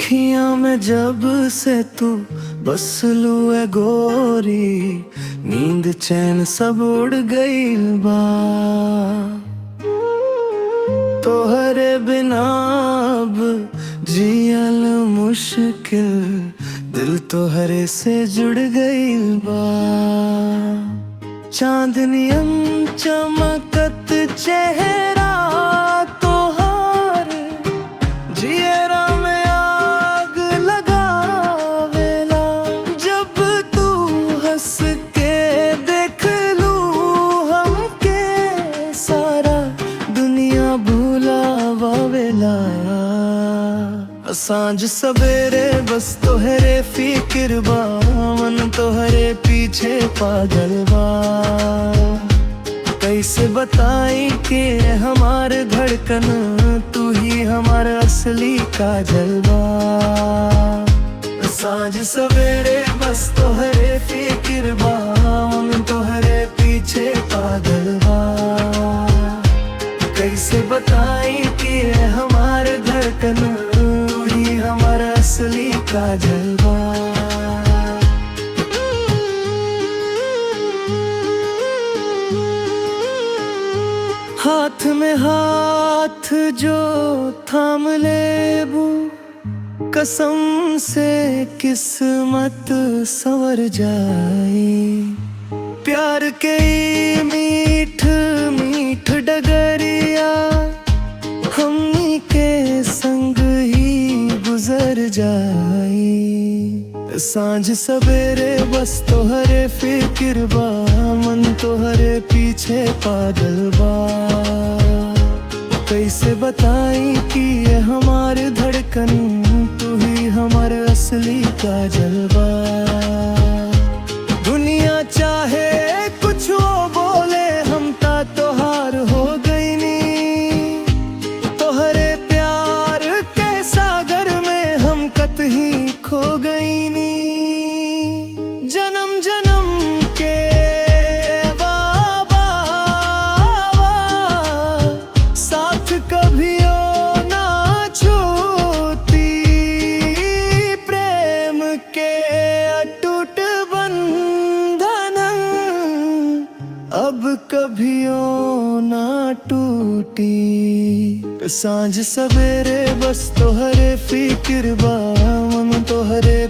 अखियां में जब से तू बस लू है गोरी, नींद चैन सब उड़ गई बा। तोहरे बिना अब जियल मुश्किल, दिल तोहरे से जुड़ गई बा। चांदनियन चमकत चेहरा तोहार, जियरा में आग लगावेला। जब तू हंस के देख लू हमके, सारा दुनिया भुलावेला। सांझ सवेरे बस तोहरे फिक्र बा, मन तोहरे पीछे पागल बा। कैसे बताई कि हमारे धड़कन तू ही हमारा असली काजल बा। सांझ सवेरे बस तोहरे फिक्र बा, मन तोहरे पीछे पागल बा। कैसे बताई कि हमारे धड़कन हमारा असली काजल बा। हाथ में हाथ जो थाम लेबू, कसम से किस्मत संवर जाई। प्यार के मीठ मीठ डगरिया हमनी के संग गुजर जाई। सांझ सवेरे बस तोहरे फिक्र बा, मन तोहरे पीछे पागल बा। कैसे बताई कि ये हमारे धड़कन तू ही हमारे असली काजल बा। दुनिया चाहे कुछ हो बोले, हम ता तोहार हो गई नी। तोहरे प्यार के सागर में हम कतही खो गई नी। जन्म जन्म के बाबा साथ कभियो ना छूटी। प्रेम के अटूट बंधन अब कभियो ना टूटी। सांझ सवेरे बस तोहरे फिक्र बा, मन तोहरे